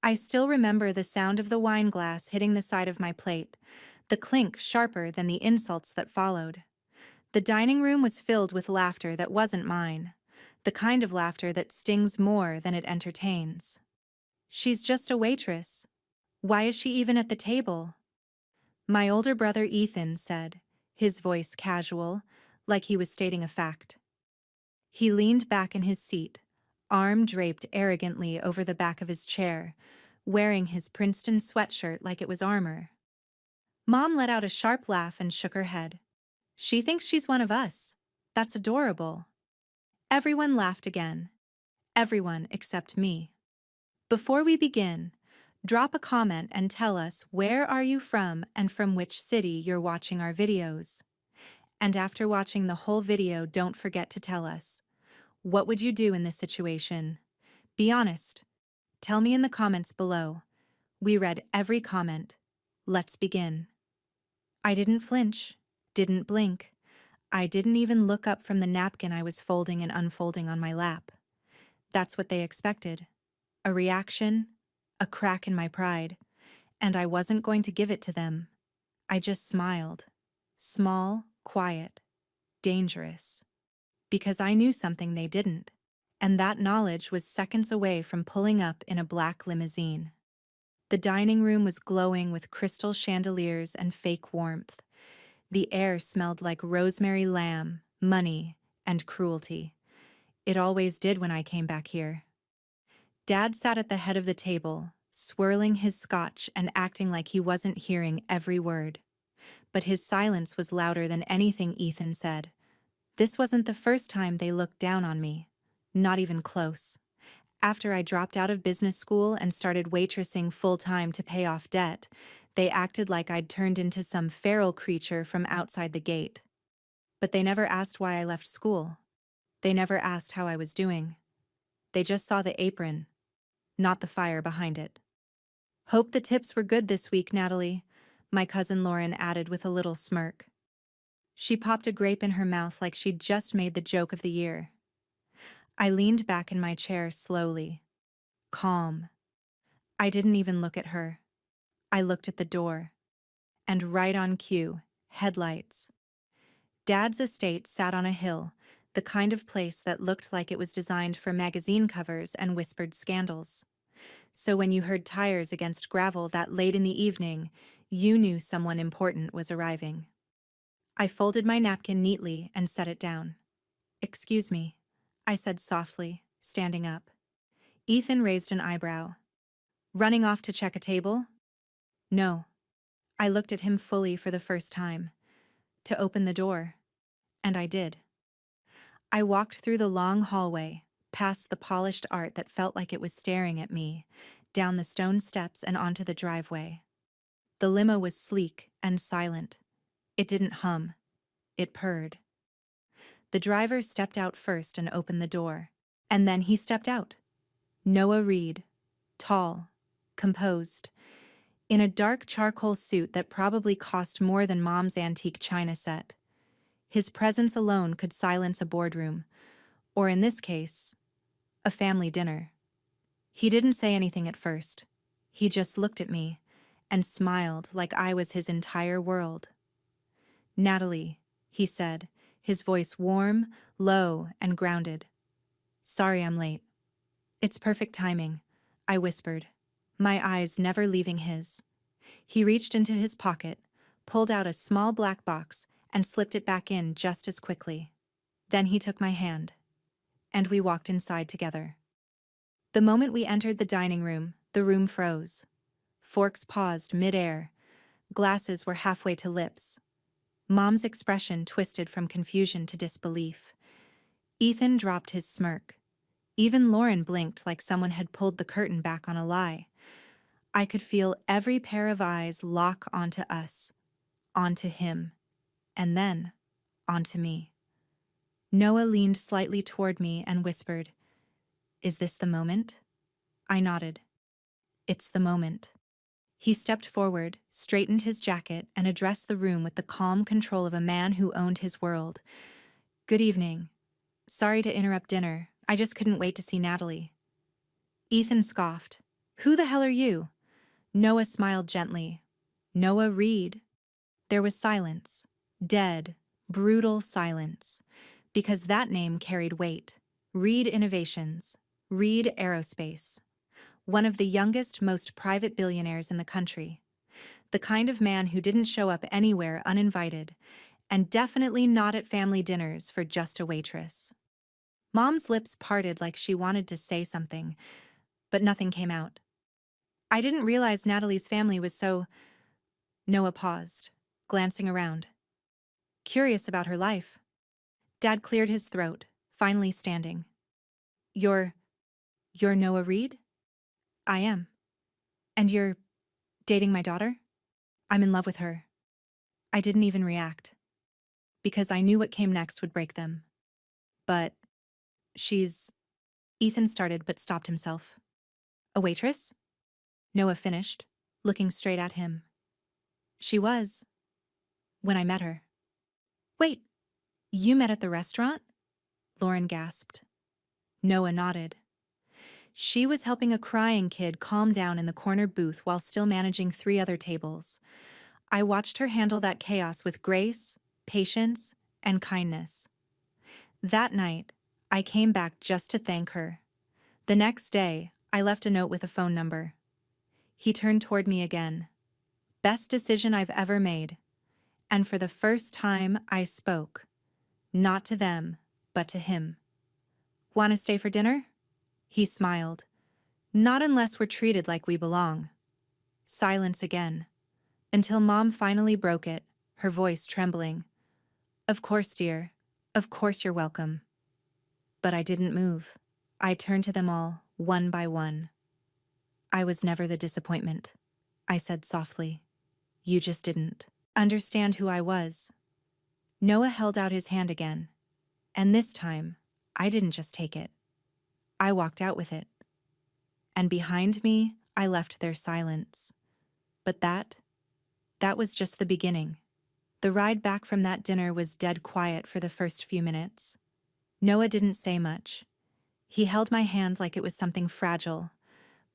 I still remember the sound of the wine glass hitting the side of my plate, the clink sharper than the insults that followed. The dining room was filled with laughter that wasn't mine, the kind of laughter that stings more than it entertains. She's just a waitress. Why is she even at the table? My older brother Ethan said, his voice casual, like he was stating a fact. He leaned back in his seat, arm draped arrogantly over the back of his chair, wearing his Princeton sweatshirt like it was armor. Mom let out a sharp laugh and shook her head. She thinks she's one of us. That's adorable. Everyone laughed again. Everyone except me. Before we begin, drop a comment and tell us where are you from and from which city you're watching our videos. And after watching the whole video, don't forget to tell us. What would you do in this situation? Be honest. Tell me in the comments below. We read every comment. Let's begin. I didn't flinch, didn't blink. I didn't even look up from the napkin I was folding and unfolding on my lap. That's what they expected. A reaction, a crack in my pride, and I wasn't going to give it to them. I just smiled. Small, quiet, dangerous. Because I knew something they didn't, and that knowledge was seconds away from pulling up in a black limousine. The dining room was glowing with crystal chandeliers and fake warmth. The air smelled like rosemary lamb, money, and cruelty. It always did when I came back here. Dad sat at the head of the table, swirling his scotch and acting like he wasn't hearing every word. But his silence was louder than anything Ethan said. This wasn't the first time they looked down on me. Not even close. After I dropped out of business school and started waitressing full-time to pay off debt, they acted like I'd turned into some feral creature from outside the gate. But they never asked why I left school. They never asked how I was doing. They just saw the apron, not the fire behind it. Hope the tips were good this week, Natalie, my cousin Lauren added with a little smirk. She popped a grape in her mouth like she'd just made the joke of the year. I leaned back in my chair slowly. Calm. I didn't even look at her. I looked at the door. And right on cue, headlights. Dad's estate sat on a hill, the kind of place that looked like it was designed for magazine covers and whispered scandals. So when you heard tires against gravel that late in the evening, you knew someone important was arriving. I folded my napkin neatly and set it down. Excuse me, I said softly, standing up. Ethan raised an eyebrow. Running off to check a table? No. I looked at him fully for the first time. To open the door. And I did. I walked through the long hallway, past the polished art that felt like it was staring at me, down the stone steps and onto the driveway. The limo was sleek and silent. It didn't hum. It purred. The driver stepped out first and opened the door. And then he stepped out. Noah Reed. Tall. Composed. In a dark charcoal suit that probably cost more than Mom's antique china set. His presence alone could silence a boardroom, or in this case, a family dinner. He didn't say anything at first. He just looked at me and smiled like I was his entire world. Natalie, he said, his voice warm, low, and grounded. Sorry I'm late. It's perfect timing, I whispered, my eyes never leaving his. He reached into his pocket, pulled out a small black box, and slipped it back in just as quickly. Then he took my hand, and we walked inside together. The moment we entered the dining room, the room froze. Forks paused mid-air. Glasses were halfway to lips. Mom's expression twisted from confusion to disbelief. Ethan dropped his smirk. Even Lauren blinked like someone had pulled the curtain back on a lie. I could feel every pair of eyes lock onto us, onto him, and then onto me. Noah leaned slightly toward me and whispered, "Is this the moment?" I nodded. It's the moment. He stepped forward, straightened his jacket, and addressed the room with the calm control of a man who owned his world. Good evening. Sorry to interrupt dinner. I just couldn't wait to see Natalie. Ethan scoffed. Who the hell are you? Noah smiled gently. Noah Reed. There was silence. Dead, brutal silence. Because that name carried weight. Reed Innovations. Reed Aerospace. One of the youngest, most private billionaires in the country. The kind of man who didn't show up anywhere uninvited, and definitely not at family dinners for just a waitress. Mom's lips parted like she wanted to say something, but nothing came out. I didn't realize Natalie's family was so... Noah paused, glancing around. Curious about her life. Dad cleared his throat, finally standing. You're Noah Reed? I am. And you're dating my daughter? I'm in love with her. I didn't even react, because I knew what came next would break them. But she's... Ethan started but stopped himself. A waitress? Noah finished, looking straight at him. She was, when I met her. Wait, you met at the restaurant? Lauren gasped. Noah nodded. She was helping a crying kid calm down in the corner booth while still managing 3 other tables. I watched her handle that chaos with grace, patience, and kindness. That night, I came back just to thank her. The next day, I left a note with a phone number. He turned toward me again. Best decision I've ever made. And for the first time, I spoke. Not to them, but to him. Want to stay for dinner? He smiled. Not unless we're treated like we belong. Silence again. Until Mom finally broke it, her voice trembling. Of course, dear. Of course you're welcome. But I didn't move. I turned to them all, one by one. I was never the disappointment, I said softly. You just didn't understand who I was. Noah held out his hand again. And this time, I didn't just take it. I walked out with it. And behind me, I left their silence. But that was just the beginning. The ride back from that dinner was dead quiet for the first few minutes. Noah didn't say much. He held my hand like it was something fragile,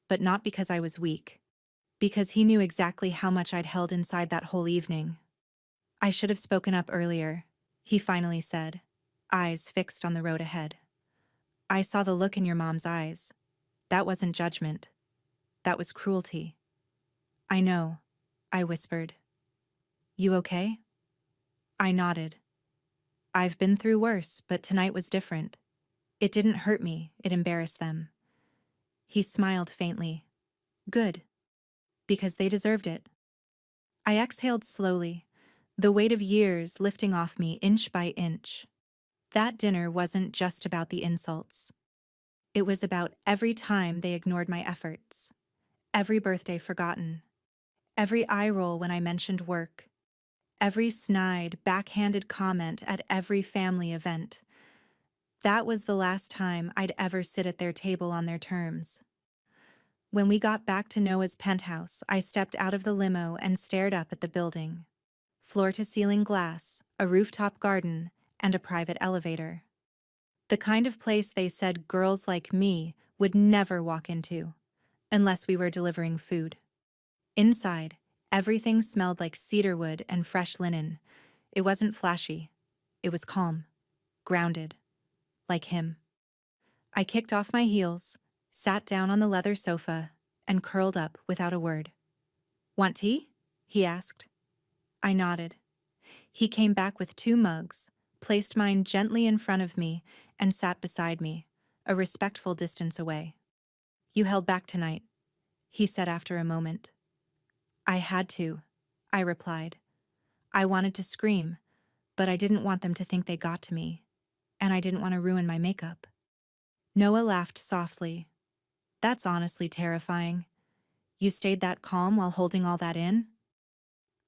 but not because I was weak. Because he knew exactly how much I'd held inside that whole evening. I should have spoken up earlier, he finally said, eyes fixed on the road ahead. I saw the look in your mom's eyes. That wasn't judgment. That was cruelty. I know, I whispered. You okay? I nodded. I've been through worse, but tonight was different. It didn't hurt me, it embarrassed them. He smiled faintly. Good. Because they deserved it. I exhaled slowly, the weight of years lifting off me inch by inch. That dinner wasn't just about the insults. It was about every time they ignored my efforts. Every birthday forgotten. Every eye roll when I mentioned work. Every snide, backhanded comment at every family event. That was the last time I'd ever sit at their table on their terms. When we got back to Noah's penthouse, I stepped out of the limo and stared up at the building. Floor-to-ceiling glass, a rooftop garden, and a private elevator. The kind of place they said girls like me would never walk into, unless we were delivering food. Inside, everything smelled like cedarwood and fresh linen. It wasn't flashy. It was calm, grounded, like him. I kicked off my heels, sat down on the leather sofa, and curled up without a word. Want tea? He asked. I nodded. He came back with 2 mugs, placed mine gently in front of me, and sat beside me, a respectful distance away. You held back tonight, he said after a moment. I had to, I replied. I wanted to scream, but I didn't want them to think they got to me, and I didn't want to ruin my makeup. Noah laughed softly. That's honestly terrifying. You stayed that calm while holding all that in?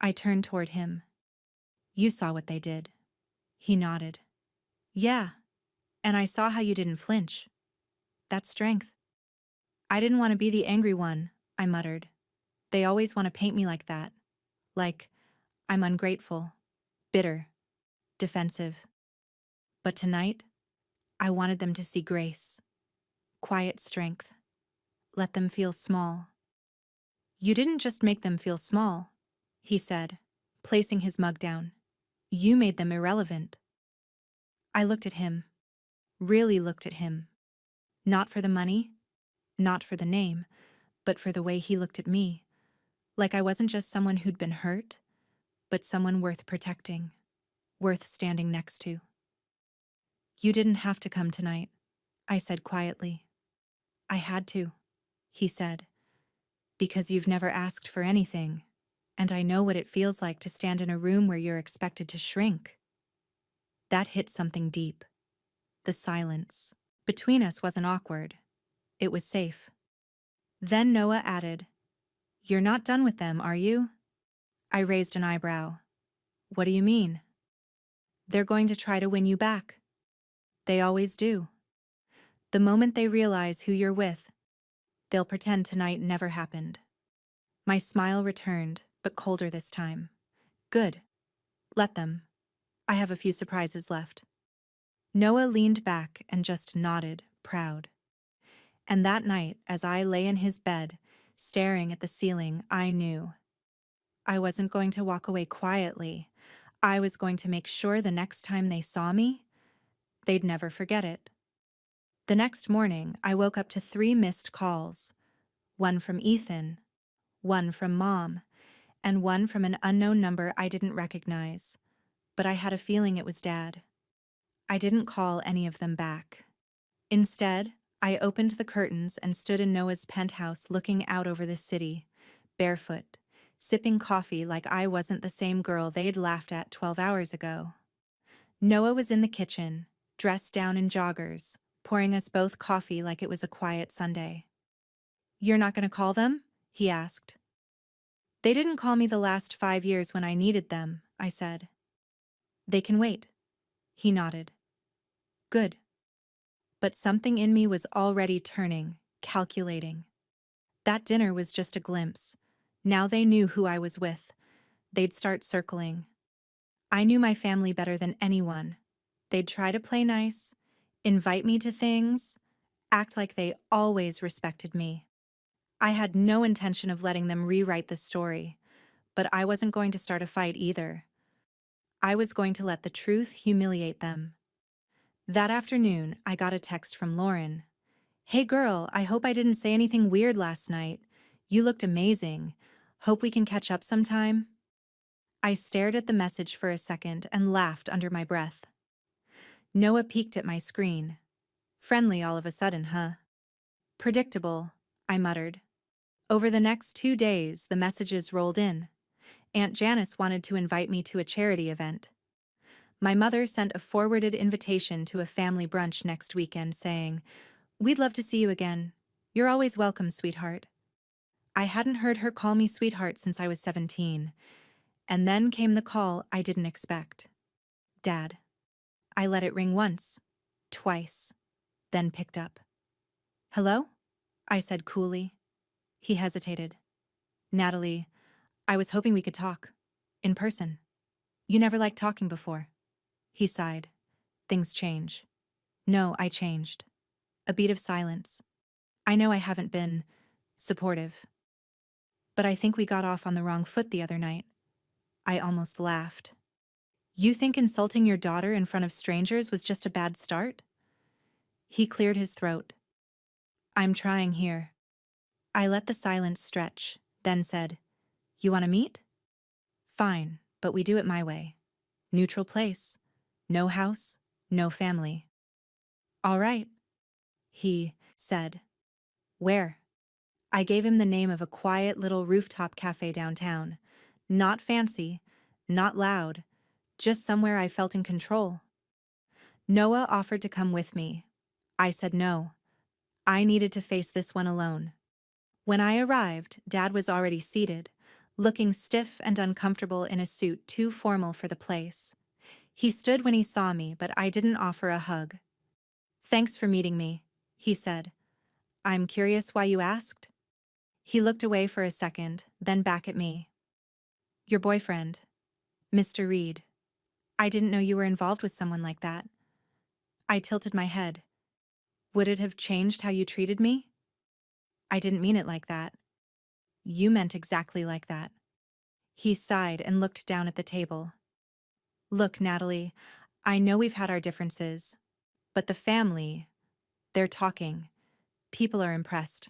I turned toward him. You saw what they did. He nodded. Yeah, and I saw how you didn't flinch. That's strength. I didn't want to be the angry one, I muttered. They always want to paint me like that. Like, I'm ungrateful, bitter, defensive. But tonight, I wanted them to see grace, quiet strength, let them feel small. You didn't just make them feel small, he said, placing his mug down. You made them irrelevant. I looked at him, really looked at him. Not for the money, not for the name, but for the way he looked at me. Like I wasn't just someone who'd been hurt, but someone worth protecting, worth standing next to. You didn't have to come tonight, I said quietly. I had to, he said, because you've never asked for anything, and I know what it feels like to stand in a room where you're expected to shrink. That hit something deep. The silence between us wasn't awkward. It was safe. Then Noah added, You're not done with them, are you? I raised an eyebrow. What do you mean? They're going to try to win you back. They always do. The moment they realize who you're with, they'll pretend tonight never happened. My smile returned, but colder this time. Good. Let them. I have a few surprises left. Noah leaned back and just nodded, proud. And that night, as I lay in his bed, staring at the ceiling, I knew. I wasn't going to walk away quietly. I was going to make sure the next time they saw me, they'd never forget it. The next morning, I woke up to 3 missed calls. One from Ethan, one from Mom, and one from an unknown number I didn't recognize. But I had a feeling it was Dad. I didn't call any of them back. Instead, I opened the curtains and stood in Noah's penthouse looking out over the city, barefoot, sipping coffee like I wasn't the same girl they'd laughed at 12 hours ago. Noah was in the kitchen, dressed down in joggers, pouring us both coffee like it was a quiet Sunday. You're not going to call them? He asked. They didn't call me the last 5 years when I needed them, I said. They can wait. He nodded. Good. But something in me was already turning, calculating. That dinner was just a glimpse. Now they knew who I was with. They'd start circling. I knew my family better than anyone. They'd try to play nice, invite me to things, act like they always respected me. I had no intention of letting them rewrite the story, but I wasn't going to start a fight either. I was going to let the truth humiliate them. That afternoon, I got a text from Lauren. Hey girl, I hope I didn't say anything weird last night. You looked amazing. Hope we can catch up sometime. I stared at the message for a second and laughed under my breath. Noah peeked at my screen. Friendly all of a sudden, huh? Predictable, I muttered. Over the next 2 days, the messages rolled in. Aunt Janice wanted to invite me to a charity event. My mother sent a forwarded invitation to a family brunch next weekend saying, We'd love to see you again. You're always welcome, sweetheart. I hadn't heard her call me sweetheart since I was 17. And then came the call I didn't expect. Dad. I let it ring once, twice, then picked up. Hello? I said coolly. He hesitated. Natalie, I was hoping we could talk. In person. You never liked talking before. He sighed. Things change. No, I changed. A beat of silence. I know I haven't been supportive. But I think we got off on the wrong foot the other night. I almost laughed. You think insulting your daughter in front of strangers was just a bad start? He cleared his throat. I'm trying here. I let the silence stretch, then said, You want to meet? Fine, but we do it my way. Neutral place. No house, no family. All right, he said. Where? I gave him the name of a quiet little rooftop cafe downtown. Not fancy, not loud, just somewhere I felt in control. Noah offered to come with me. I said no. I needed to face this one alone. When I arrived, Dad was already seated, looking stiff and uncomfortable in a suit too formal for the place. He stood when he saw me, but I didn't offer a hug. Thanks for meeting me, he said. I'm curious why you asked. He looked away for a second, then back at me. Your boyfriend, Mr. Reed. I didn't know you were involved with someone like that. I tilted my head. Would it have changed how you treated me? I didn't mean it like that. You meant exactly like that. He sighed and looked down at the table. Look, Natalie, I know we've had our differences, but the family, they're talking. People are impressed.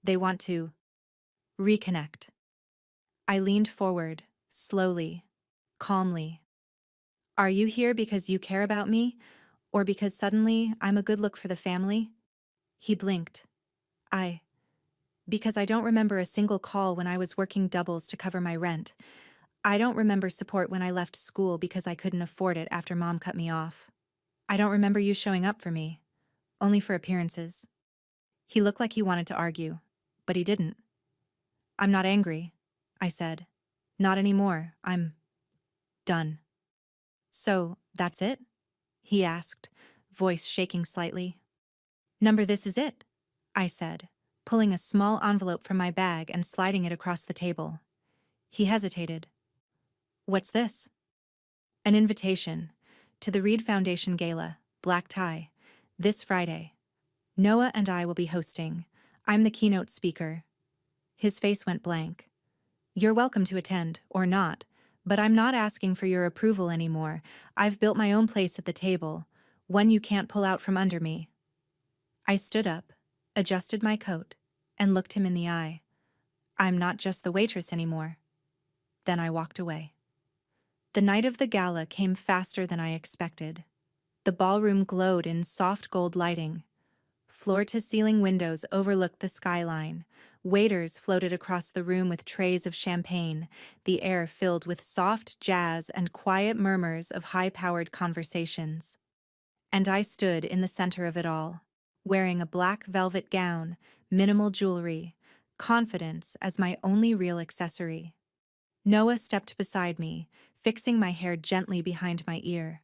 They want to reconnect. I leaned forward, slowly, calmly. Are you here because you care about me, or because suddenly I'm a good look for the family? He blinked. I. Because I don't remember a single call when I was working doubles to cover my rent. I don't remember support when I left school because I couldn't afford it after Mom cut me off. I don't remember you showing up for me, only for appearances. He looked like he wanted to argue, but he didn't. I'm not angry, I said. Not anymore. I'm done. So, that's it? He asked, voice shaking slightly. Number this is it, I said, pulling a small envelope from my bag and sliding it across the table. He hesitated. What's this? An invitation to the Reed Foundation Gala, black tie, this Friday. Noah and I will be hosting. I'm the keynote speaker. His face went blank. You're welcome to attend, or not, but I'm not asking for your approval anymore. I've built my own place at the table, one you can't pull out from under me. I stood up, adjusted my coat, and looked him in the eye. I'm not just the waitress anymore. Then I walked away. The night of the gala came faster than I expected. The ballroom glowed in soft gold lighting. Floor-to-ceiling windows overlooked the skyline. Waiters floated across the room with trays of champagne, the air filled with soft jazz and quiet murmurs of high-powered conversations. And I stood in the center of it all, wearing a black velvet gown, minimal jewelry, confidence as my only real accessory. Noah stepped beside me, fixing my hair gently behind my ear.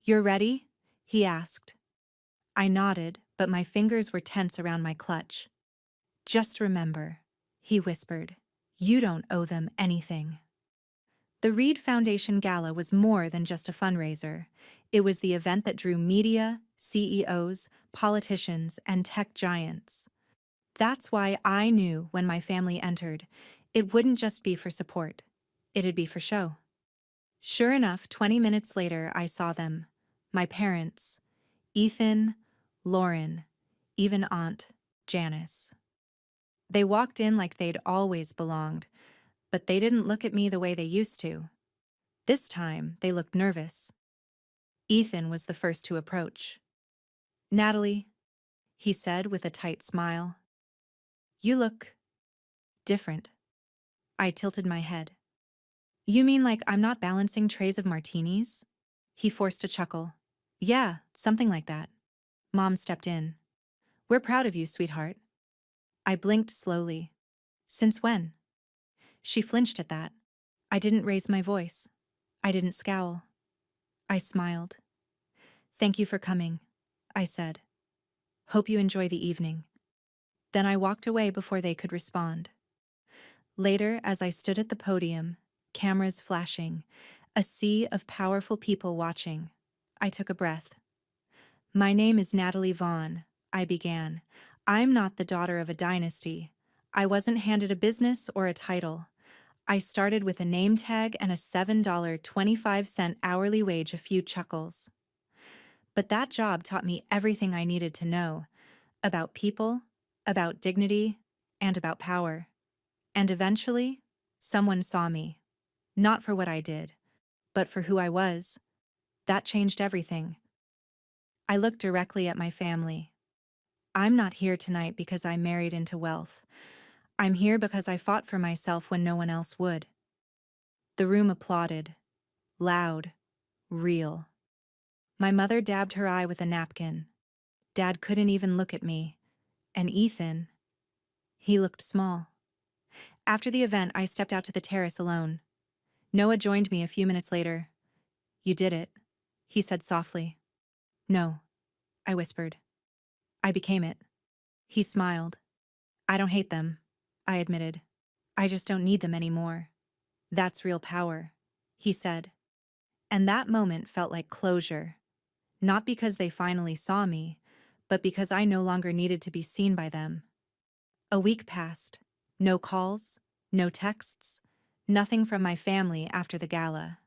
"You're ready?" he asked. I nodded, but my fingers were tense around my clutch. "Just remember," he whispered, "you don't owe them anything." The Reed Foundation Gala was more than just a fundraiser. It was the event that drew media, CEOs, politicians, and tech giants. That's why I knew when my family entered, it wouldn't just be for support. It'd be for show. Sure enough, 20 minutes later, I saw them. My parents, Ethan, Lauren, even Aunt Janice. They walked in like they'd always belonged, but they didn't look at me the way they used to. This time, they looked nervous. Ethan was the first to approach. "Natalie," he said with a tight smile, "you look different." I tilted my head. "You mean like I'm not balancing trays of martinis?" He forced a chuckle. "Yeah, something like that." Mom stepped in. "We're proud of you, sweetheart." I blinked slowly. "Since when?" She flinched at that. I didn't raise my voice. I didn't scowl. I smiled. "Thank you for coming," I said. "Hope you enjoy the evening." Then I walked away before they could respond. Later, as I stood at the podium, cameras flashing, a sea of powerful people watching, I took a breath. "My name is Natalie Vaughn," I began. "I'm not the daughter of a dynasty. I wasn't handed a business or a title. I started with a name tag and a $7.25 hourly wage, a few chuckles. But that job taught me everything I needed to know about people, about dignity, and about power. And eventually, someone saw me. Not for what I did, but for who I was. That changed everything." I looked directly at my family. "I'm not here tonight because I married into wealth. I'm here because I fought for myself when no one else would." The room applauded. Loud. Real. My mother dabbed her eye with a napkin. Dad couldn't even look at me. And Ethan, he looked small. After the event, I stepped out to the terrace alone. Noah joined me a few minutes later. "You did it," he said softly. "No," I whispered. "I became it." He smiled. "I don't hate them," I admitted. "I just don't need them anymore. That's real power," he said. And that moment felt like closure. Not because they finally saw me, but because I no longer needed to be seen by them. A week passed. No calls, no texts, nothing from my family after the gala.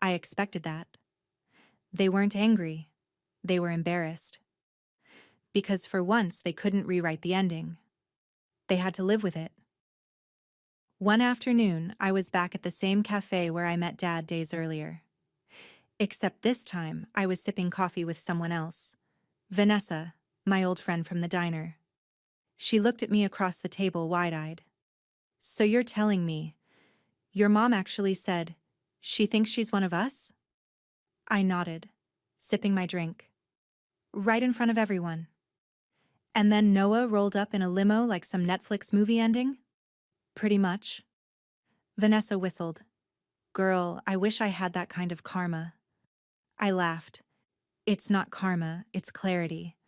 I expected that. They weren't angry. They were embarrassed. Because for once they couldn't rewrite the ending. They had to live with it. One afternoon, I was back at the same cafe where I met Dad days earlier. Except this time, I was sipping coffee with someone else. Vanessa, my old friend from the diner. She looked at me across the table wide-eyed. "So you're telling me, your mom actually said she thinks she's one of us?" I nodded, sipping my drink. Right in front of everyone. And then Noah rolled up in a limo like some Netflix movie ending? Pretty much. Vanessa whistled. "Girl, I wish I had that kind of karma." I laughed. "It's not karma, it's clarity.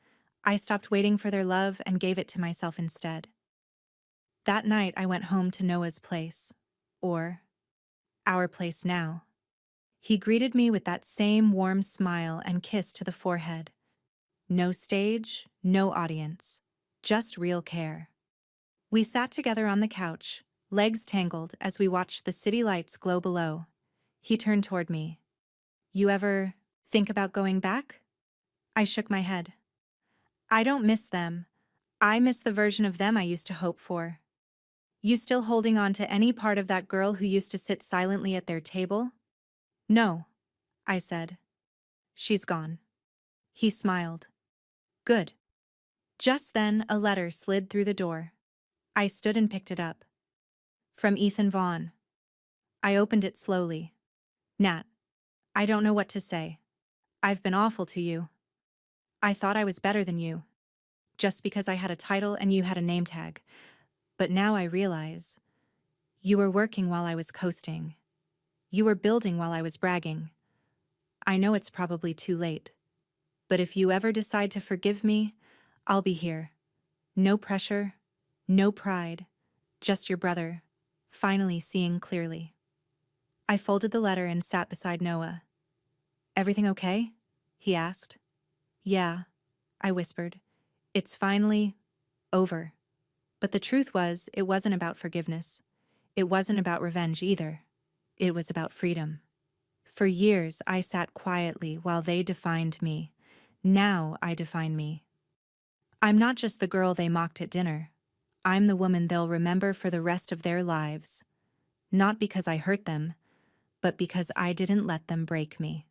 I stopped waiting for their love and gave it to myself instead." That night I went home to Noah's place. Or, our place now. He greeted me with that same warm smile and kiss to the forehead. No stage, no audience. Just real care. We sat together on the couch, legs tangled as we watched the city lights glow below. He turned toward me. "You ever think about going back?" I shook my head. "I don't miss them. I miss the version of them I used to hope for." "You still holding on to any part of that girl who used to sit silently at their table?" "No," I said. "She's gone." He smiled. "Good." Just then, a letter slid through the door. I stood and picked it up. From Ethan Vaughn. I opened it slowly. "Nat, I don't know what to say. I've been awful to you. I thought I was better than you, just because I had a title and you had a name tag. But now I realize, you were working while I was coasting. You were building while I was bragging. I know it's probably too late. But if you ever decide to forgive me, I'll be here. No pressure, no pride, just your brother, finally seeing clearly." I folded the letter and sat beside Noah. "Everything okay?" he asked. "Yeah," I whispered. "It's finally over." But the truth was, it wasn't about forgiveness. It wasn't about revenge either. It was about freedom. For years, I sat quietly while they defined me. Now I define me. I'm not just the girl they mocked at dinner. I'm the woman they'll remember for the rest of their lives. Not because I hurt them, but because I didn't let them break me.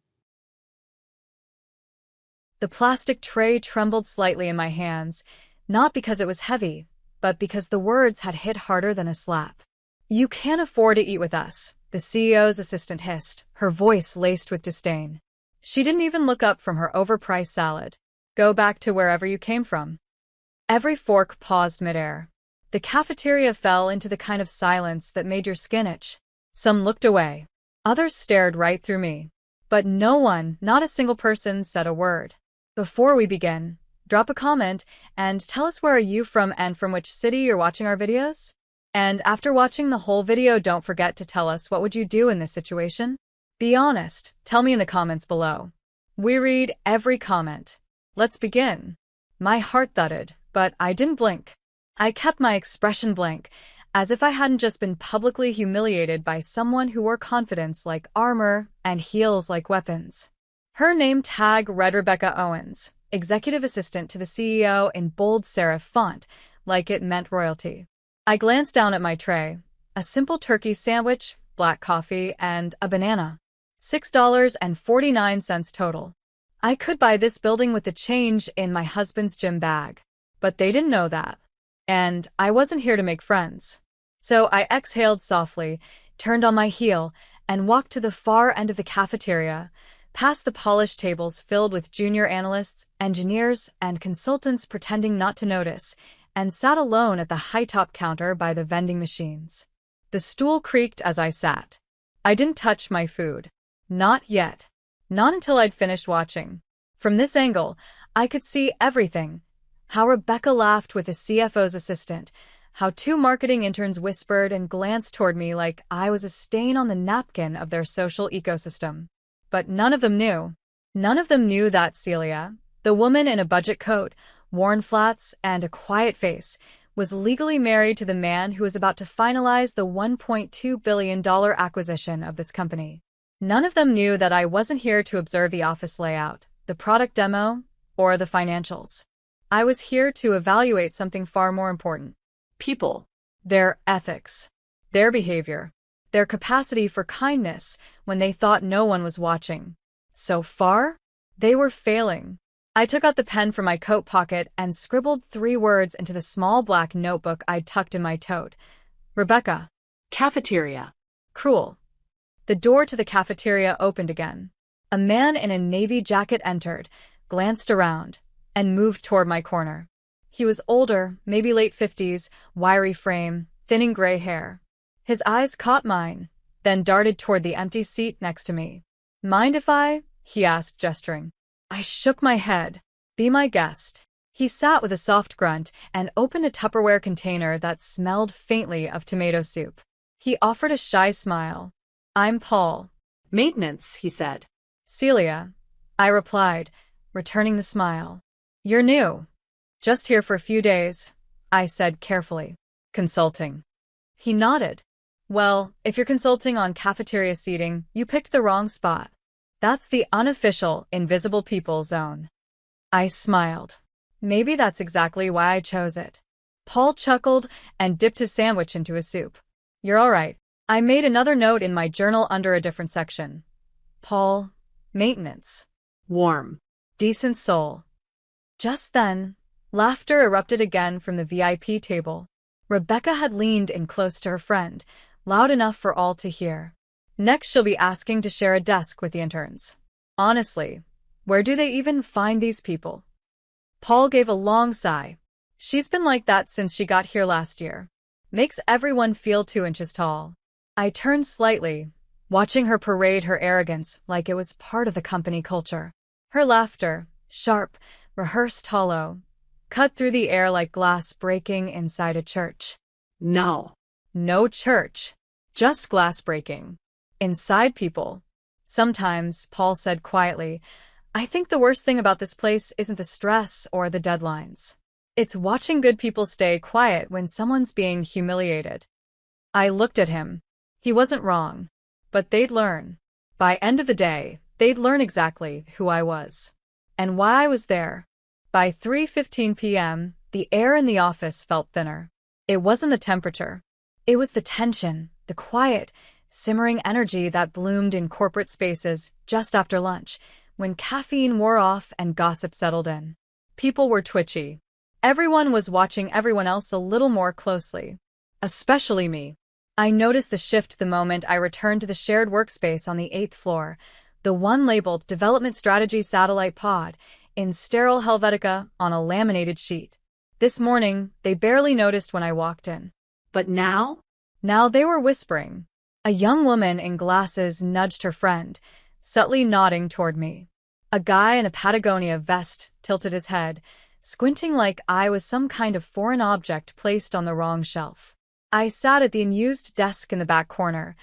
The plastic tray trembled slightly in my hands, not because it was heavy, but because the words had hit harder than a slap. "You can't afford to eat with us," the CEO's assistant hissed, her voice laced with disdain. She didn't even look up from her overpriced salad. "Go back to wherever you came from." Every fork paused midair. The cafeteria fell into the kind of silence that made your skin itch. Some looked away. Others stared right through me. But no one, not a single person, said a word. Before we begin, drop a comment and tell us where are you from and from which city you're watching our videos? And after watching the whole video, don't forget to tell us what would you do in this situation? Be honest, tell me in the comments below. We read every comment. Let's begin. My heart thudded, but I didn't blink. I kept my expression blank, as if I hadn't just been publicly humiliated by someone who wore confidence like armor and heels like weapons. Her name tag read Rebecca Owens, executive assistant to the CEO in bold serif font, like it meant royalty. I glanced down at my tray. A simple turkey sandwich, black coffee, and a banana. $6.49 total. I could buy this building with the change in my husband's gym bag. But they didn't know that. And I wasn't here to make friends. So I exhaled softly, turned on my heel, and walked to the far end of the cafeteria, past the polished tables filled with junior analysts, engineers, and consultants pretending not to notice, and sat alone at the high-top counter by the vending machines. The stool creaked as I sat. I didn't touch my food. Not yet. Not until I'd finished watching. From this angle, I could see everything. How Rebecca laughed with the CFO's assistant, how two marketing interns whispered and glanced toward me like I was a stain on the napkin of their social ecosystem. But none of them knew. None of them knew that Celia, the woman in a budget coat, worn flats, and a quiet face, was legally married to the man who was about to finalize the $1.2 billion acquisition of this company. None of them knew that I wasn't here to observe the office layout, the product demo, or the financials. I was here to evaluate something far more important. People. Their ethics. Their behavior. Their capacity for kindness when they thought no one was watching. So far, they were failing. I took out the pen from my coat pocket and scribbled 3 words into the small black notebook I'd tucked in my tote. Rebecca. Cafeteria. Cruel. The door to the cafeteria opened again. A man in a navy jacket entered, glanced around, and moved toward my corner. He was older, maybe late 50s, wiry frame, thinning gray hair. His eyes caught mine, then darted toward the empty seat next to me. Mind if I? He asked, gesturing. I shook my head. Be my guest. He sat with a soft grunt and opened a Tupperware container that smelled faintly of tomato soup. He offered a shy smile. I'm Paul. Maintenance, he said. Celia, I replied, returning the smile. You're new. Just here for a few days, I said carefully. Consulting. He nodded. Well, if you're consulting on cafeteria seating, you picked the wrong spot. That's the unofficial invisible people zone. I smiled. Maybe that's exactly why I chose it. Paul chuckled and dipped his sandwich into his soup. You're all right. I made another note in my journal under a different section. Paul, maintenance. Warm. Decent soul. Just then, laughter erupted again from the VIP table. Rebecca had leaned in close to her friend, loud enough for all to hear. Next, she'll be asking to share a desk with the interns. Honestly, where do they even find these people? Paul gave a long sigh. She's been like that since she got here last year. Makes everyone feel 2 inches tall. I turned slightly, watching her parade her arrogance like it was part of the company culture. Her laughter, sharp, rehearsed hollow, cut through the air like glass breaking inside a church. No. No church. Just glass breaking. Inside people. Sometimes, Paul said quietly, I think the worst thing about this place isn't the stress or the deadlines. It's watching good people stay quiet when someone's being humiliated. I looked at him. He wasn't wrong. But they'd learn. By end of the day, they'd learn exactly who I was. And why I was there. By 3:15 p.m., the air in the office felt thinner. It wasn't the temperature. It was the tension, the quiet, simmering energy that bloomed in corporate spaces just after lunch, when caffeine wore off and gossip settled in. People were twitchy. Everyone was watching everyone else a little more closely. Especially me. I noticed the shift the moment I returned to the shared workspace on the 8th floor, the one labeled Development Strategy Satellite Pod, in sterile Helvetica on a laminated sheet. This morning, they barely noticed when I walked in. But now? Now they were whispering. A young woman in glasses nudged her friend, subtly nodding toward me. A guy in a Patagonia vest tilted his head, squinting like I was some kind of foreign object placed on the wrong shelf. I sat at the unused desk in the back corner,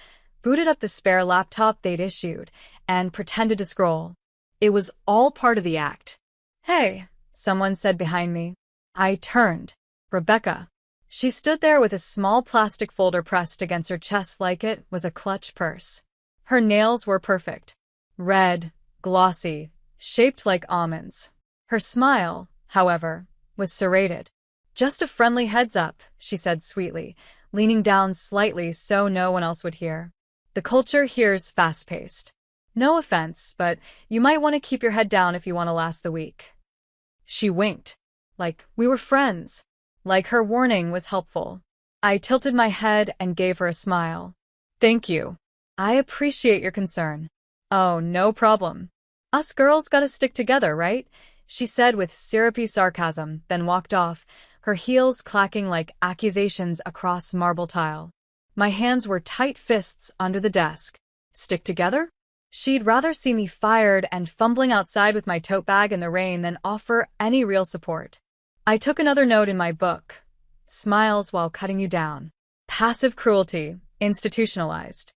booted up the spare laptop they'd issued, and pretended to scroll. It was all part of the act. Hey, someone said behind me. I turned. Rebecca. She stood there with a small plastic folder pressed against her chest like it was a clutch purse. Her nails were perfect. Red, glossy, shaped like almonds. Her smile, however, was serrated. Just a friendly heads up, she said sweetly, leaning down slightly so no one else would hear. The culture here's fast-paced. No offense, but you might want to keep your head down if you want to last the week. She winked. Like we were friends. Like her warning was helpful. I tilted my head and gave her a smile. Thank you. I appreciate your concern. Oh, no problem. Us girls gotta stick together, right? She said with syrupy sarcasm, then walked off, her heels clacking like accusations across marble tile. My hands were tight fists under the desk. Stick together? She'd rather see me fired and fumbling outside with my tote bag in the rain than offer any real support. I took another note in my book. Smiles while cutting you down. Passive cruelty, institutionalized.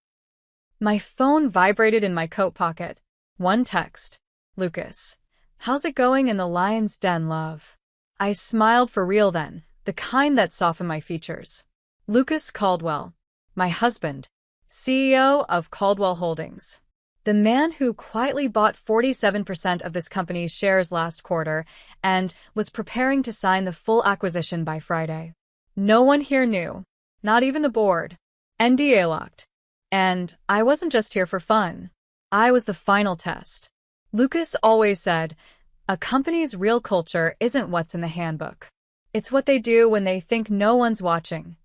My phone vibrated in my coat pocket. One text. Lucas. How's it going in the lion's den, love? I smiled for real then, the kind that softened my features. Lucas Caldwell, my husband, CEO of Caldwell Holdings. The man who quietly bought 47% of this company's shares last quarter and was preparing to sign the full acquisition by Friday. No one here knew, not even the board. NDA locked. And I wasn't just here for fun. I was the final test. Lucas always said, a company's real culture isn't what's in the handbook. It's what they do when they think no one's watching.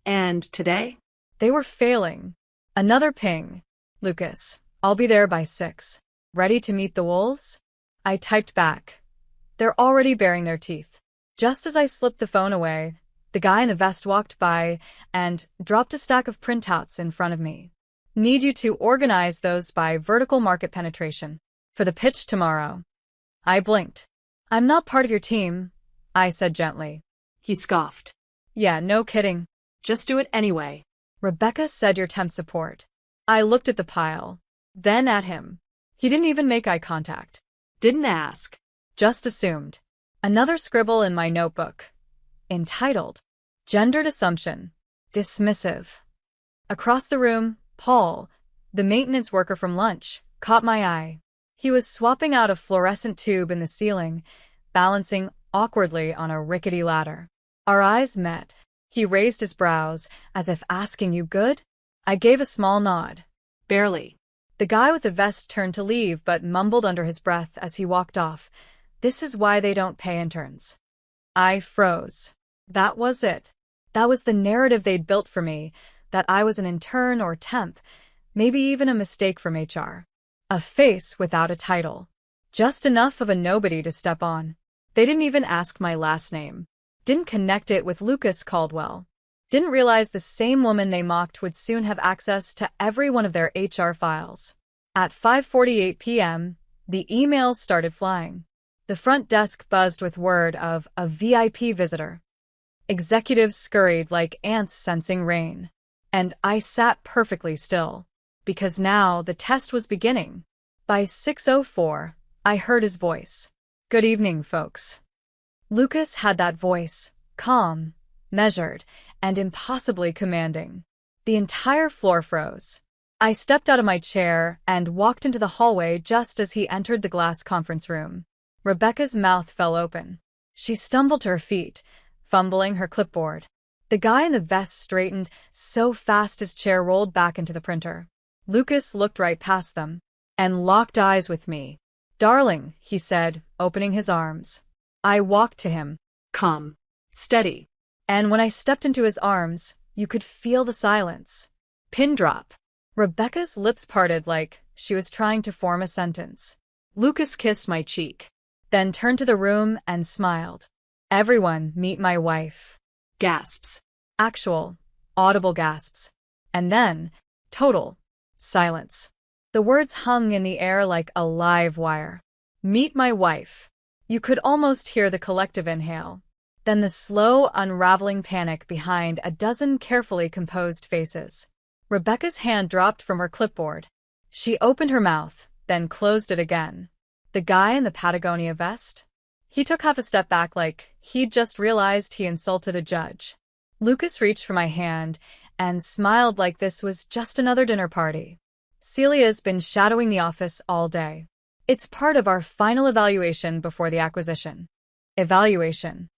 And today? They were failing. Another ping. Lucas, I'll be there by 6. Ready to meet the wolves? I typed back. They're already baring their teeth. Just as I slipped the phone away, the guy in the vest walked by and dropped a stack of printouts in front of me. Need you to organize those by vertical market penetration for the pitch tomorrow. I blinked. I'm not part of your team, I said gently. He scoffed. Yeah, no kidding. Just do it anyway. Rebecca said your temp support. I looked at the pile, then at him. He didn't even make eye contact. Didn't ask. Just assumed. Another scribble in my notebook. Entitled, Gendered Assumption. Dismissive. Across the room, Paul, the maintenance worker from lunch, caught my eye. He was swapping out a fluorescent tube in the ceiling, balancing awkwardly on a rickety ladder. Our eyes met. He raised his brows, as if asking, you good? I gave a small nod. Barely. The guy with the vest turned to leave but mumbled under his breath as he walked off. This is why they don't pay interns. I froze. That was it. That was the narrative they'd built for me, that I was an intern or temp, maybe even a mistake from HR. A face without a title. Just enough of a nobody to step on. They didn't even ask my last name. Didn't connect it with Lucas Caldwell. Didn't realize the same woman they mocked would soon have access to every one of their HR files. At 5:48 p.m., the emails started flying. The front desk buzzed with word of a VIP visitor. Executives scurried like ants sensing rain. And I sat perfectly still, because now the test was beginning. By 6:04, I heard his voice. Good evening, folks. Lucas had that voice, calm, measured, and impossibly commanding. The entire floor froze. I stepped out of my chair and walked into the hallway just as he entered the glass conference room. Rebecca's mouth fell open. She stumbled to her feet, fumbling her clipboard. The guy in the vest straightened so fast his chair rolled back into the printer. Lucas looked right past them and locked eyes with me. Darling, he said, opening his arms. I walked to him. Calm. Steady. And when I stepped into his arms, you could feel the silence. Pin drop. Rebecca's lips parted like she was trying to form a sentence. Lucas kissed my cheek, then turned to the room and smiled. Everyone meet my wife. Gasps. Actual, audible gasps. And then, total silence. The words hung in the air like a live wire. Meet my wife. You could almost hear the collective inhale. Then the slow, unraveling panic behind a dozen carefully composed faces. Rebecca's hand dropped from her clipboard. She opened her mouth, then closed it again. The guy in the Patagonia vest? He took half a step back like he'd just realized he insulted a judge. Lucas reached for my hand and smiled like this was just another dinner party. Celia's been shadowing the office all day. It's part of our final evaluation before the acquisition. Evaluation.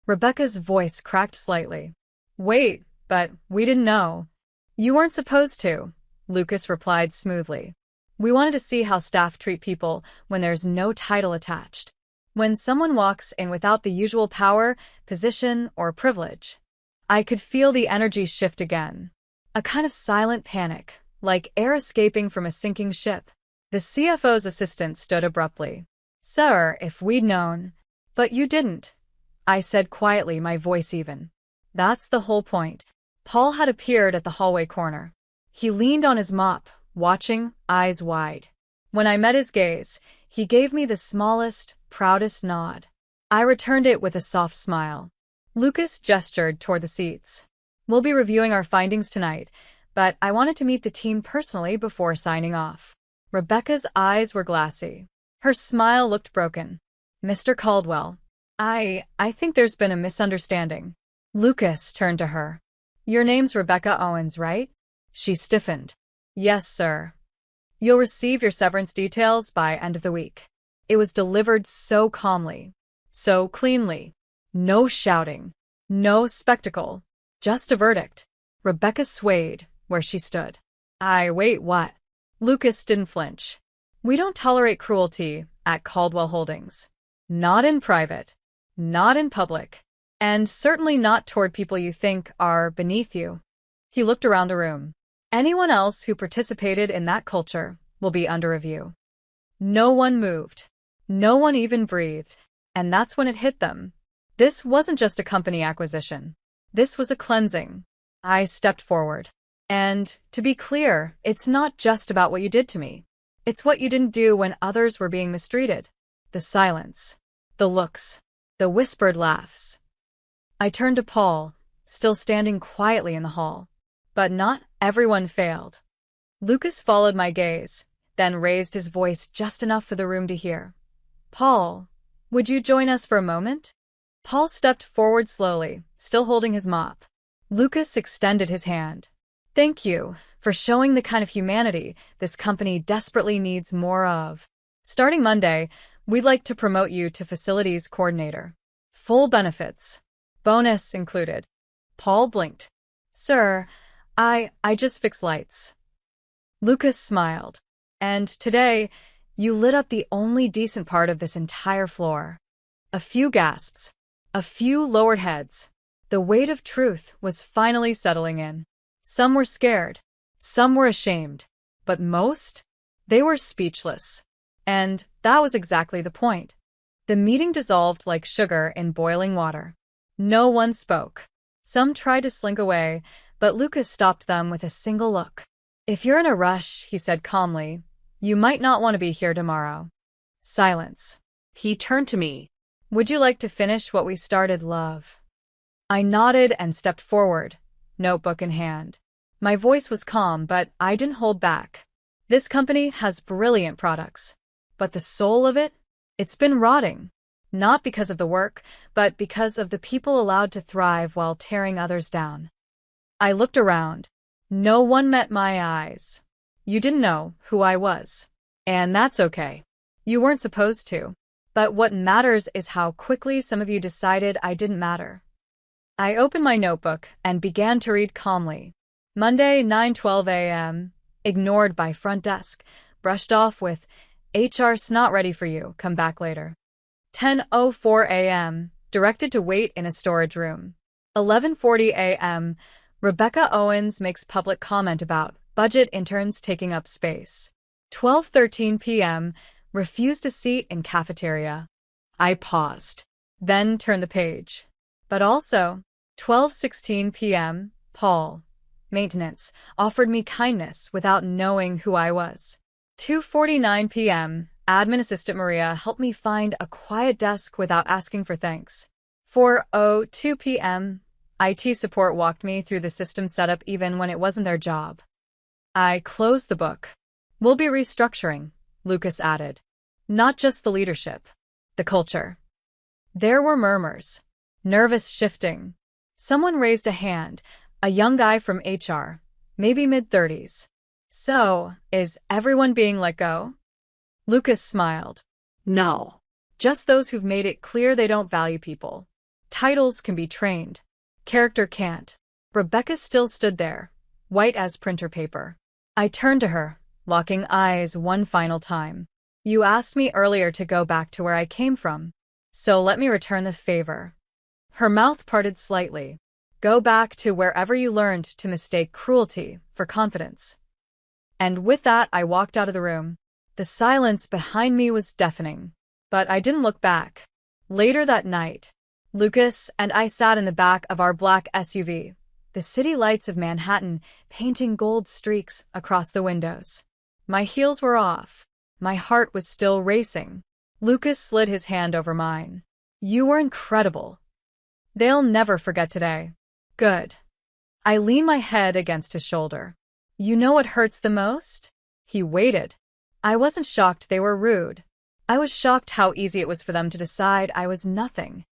Rebecca's voice cracked slightly. Wait, but we didn't know. You weren't supposed to, Lucas replied smoothly. We wanted to see how staff treat people when there's no title attached. When someone walks in without the usual power, position, or privilege. I could feel the energy shift again. A kind of silent panic, like air escaping from a sinking ship. The CFO's assistant stood abruptly. Sir, if we'd known. But you didn't, I said quietly, my voice even. That's the whole point. Paul had appeared at the hallway corner. He leaned on his mop, watching, eyes wide. When I met his gaze, he gave me the smallest, proudest nod. I returned it with a soft smile. Lucas gestured toward the seats. We'll be reviewing our findings tonight, but I wanted to meet the team personally before signing off. Rebecca's eyes were glassy. Her smile looked broken. Mr. Caldwell, I think there's been a misunderstanding. Lucas turned to her. Your name's Rebecca Owens, right? She stiffened. Yes, sir. You'll receive your severance details by end of the week. It was delivered so calmly, so cleanly. No shouting, no spectacle, just a verdict. Rebecca swayed where she stood. Wait, what? Lucas didn't flinch. We don't tolerate cruelty at Caldwell Holdings. Not in private, not in public, and certainly not toward people you think are beneath you. He looked around the room. Anyone else who participated in that culture will be under review. No one moved. No one even breathed. And that's when it hit them. This wasn't just a company acquisition. This was a cleansing. I stepped forward. And, to be clear, it's not just about what you did to me. It's what you didn't do when others were being mistreated. The silence. The looks. The whispered laughs. I turned to Paul, still standing quietly in the hall. But not everyone failed. Lucas followed my gaze, then raised his voice just enough for the room to hear. Paul, would you join us for a moment? Paul stepped forward slowly, still holding his mop. Lucas extended his hand. Thank you for showing the kind of humanity this company desperately needs more of. Starting Monday, we'd like to promote you to facilities coordinator. Full benefits. Bonus included. Paul blinked. Sir, I just fix lights. Lucas smiled. And today, you lit up the only decent part of this entire floor. A few gasps. A few lowered heads. The weight of truth was finally settling in. Some were scared. Some were ashamed. But most? They were speechless. And that was exactly the point. The meeting dissolved like sugar in boiling water. No one spoke. Some tried to slink away, but Lucas stopped them with a single look. If you're in a rush, he said calmly, you might not want to be here tomorrow. Silence. He turned to me. Would you like to finish what we started, love? I nodded and stepped forward, notebook in hand. My voice was calm, but I didn't hold back. This company has brilliant products. But the soul of it? It's been rotting. Not because of the work, but because of the people allowed to thrive while tearing others down. I looked around. No one met my eyes. You didn't know who I was. And that's okay. You weren't supposed to. But what matters is how quickly some of you decided I didn't matter. I opened my notebook and began to read calmly. Monday, 9:12 a.m., ignored by front desk, brushed off with, HR's not ready for you, come back later. 10:04 a.m., directed to wait in a storage room. 11:40 a.m., Rebecca Owens makes public comment about budget interns taking up space. 12:13 p.m., refused a seat in cafeteria. I paused, then turned the page. But also, 12:16 p.m., Paul, maintenance, offered me kindness without knowing who I was. 2:49 p.m., admin assistant Maria helped me find a quiet desk without asking for thanks. 4:02 p.m., IT support walked me through the system setup even when it wasn't their job. I closed the book. We'll be restructuring, Lucas added. Not just the leadership, the culture. There were murmurs, nervous shifting. Someone raised a hand, a young guy from HR, maybe mid-30s. So, is everyone being let go? Lucas smiled. No. Just those who've made it clear they don't value people. Titles can be trained. Character can't. Rebecca still stood there, white as printer paper. I turned to her, locking eyes one final time. You asked me earlier to go back to where I came from, so let me return the favor. Her mouth parted slightly. Go back to wherever you learned to mistake cruelty for confidence. And with that, I walked out of the room. The silence behind me was deafening, but I didn't look back. Later that night, Lucas and I sat in the back of our black SUV, the city lights of Manhattan painting gold streaks across the windows. My heels were off. My heart was still racing. Lucas slid his hand over mine. You were incredible. They'll never forget today. Good. I leaned my head against his shoulder. You know what hurts the most? He waited. I wasn't shocked they were rude. I was shocked how easy it was for them to decide I was nothing.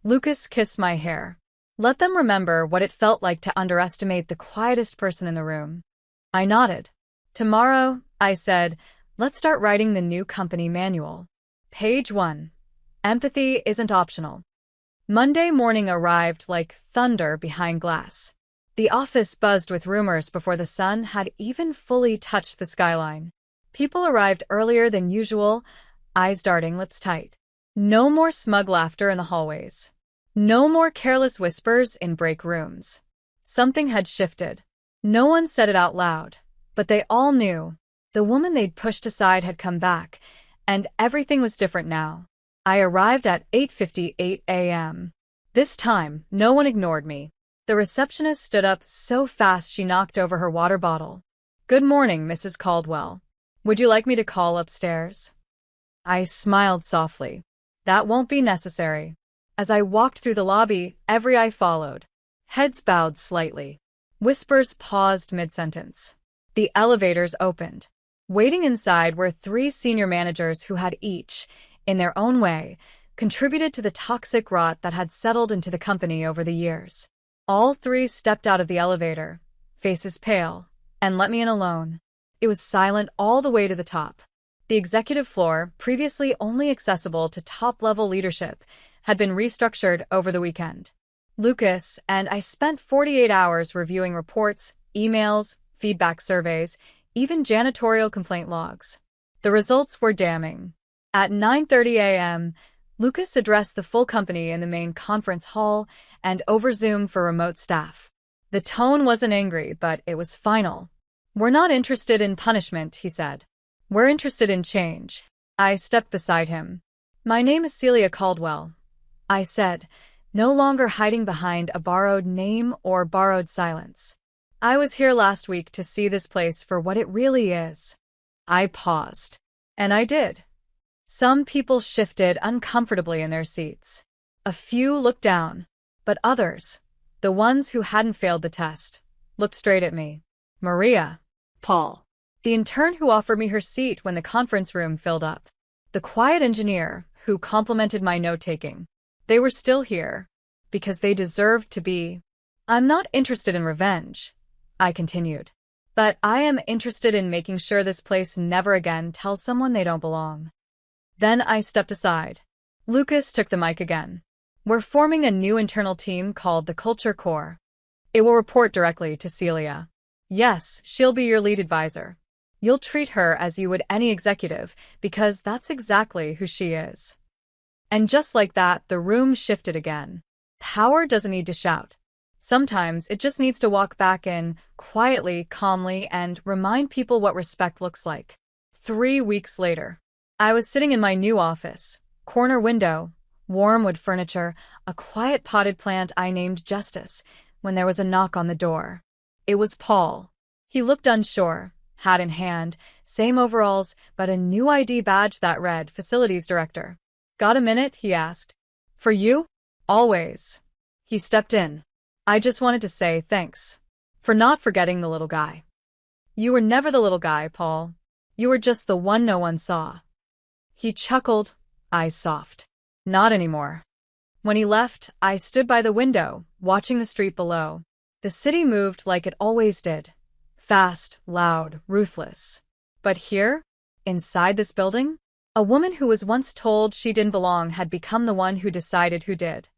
Lucas kissed my hair. Let them remember what it felt like to underestimate the quietest person in the room. I nodded. Tomorrow, I said, let's start writing the new company manual. Page 1. Empathy isn't optional. Monday morning arrived like thunder behind glass. The office buzzed with rumors before the sun had even fully touched the skyline. People arrived earlier than usual, eyes darting, lips tight. No more smug laughter in the hallways. No more careless whispers in break rooms. Something had shifted. No one said it out loud, but they all knew. The woman they'd pushed aside had come back, and everything was different now. I arrived at 8:58 a.m. This time, no one ignored me. The receptionist stood up so fast she knocked over her water bottle. Good morning, Mrs. Caldwell. Would you like me to call upstairs? I smiled softly. That won't be necessary. As I walked through the lobby, every eye followed. Heads bowed slightly. Whispers paused mid-sentence. The elevators opened. Waiting inside were 3 senior managers who had each, in their own way, contributed to the toxic rot that had settled into the company over the years. All 3 stepped out of the elevator, faces pale, and let me in alone. It was silent all the way to the top. The executive floor, previously only accessible to top-level leadership, had been restructured over the weekend. Lucas and I spent 48 hours reviewing reports, emails, feedback surveys, even janitorial complaint logs. The results were damning. At 9:30 a.m., Lucas addressed the full company in the main conference hall and over Zoom for remote staff. The tone wasn't angry, but it was final. We're not interested in punishment, he said. We're interested in change. I stepped beside him. My name is Celia Caldwell, I said, no longer hiding behind a borrowed name or borrowed silence. I was here last week to see this place for what it really is. I paused. And I did. Some people shifted uncomfortably in their seats. A few looked down, but others, the ones who hadn't failed the test, looked straight at me. Maria. Paul. The intern who offered me her seat when the conference room filled up. The quiet engineer who complimented my note-taking. They were still here, because they deserved to be. I'm not interested in revenge, I continued. But I am interested in making sure this place never again tells someone they don't belong. Then I stepped aside. Lucas took the mic again. We're forming a new internal team called the Culture Core. It will report directly to Celia. Yes, she'll be your lead advisor. You'll treat her as you would any executive, because that's exactly who she is. And just like that, the room shifted again. Power doesn't need to shout. Sometimes it just needs to walk back in, quietly, calmly, and remind people what respect looks like. 3 weeks later, I was sitting in my new office, corner window, warm wood furniture, a quiet potted plant I named Justice, when there was a knock on the door. It was Paul. He looked unsure, hat in hand, same overalls, but a new ID badge that read Facilities Director. Got a minute? He asked. For you? Always. He stepped in. I just wanted to say thanks. For not forgetting the little guy. You were never the little guy, Paul. You were just the one no one saw. He chuckled, eyes soft. Not anymore. When he left, I stood by the window, watching the street below. The city moved like it always did. Fast, loud, ruthless. But here, inside this building, a woman who was once told she didn't belong had become the one who decided who did.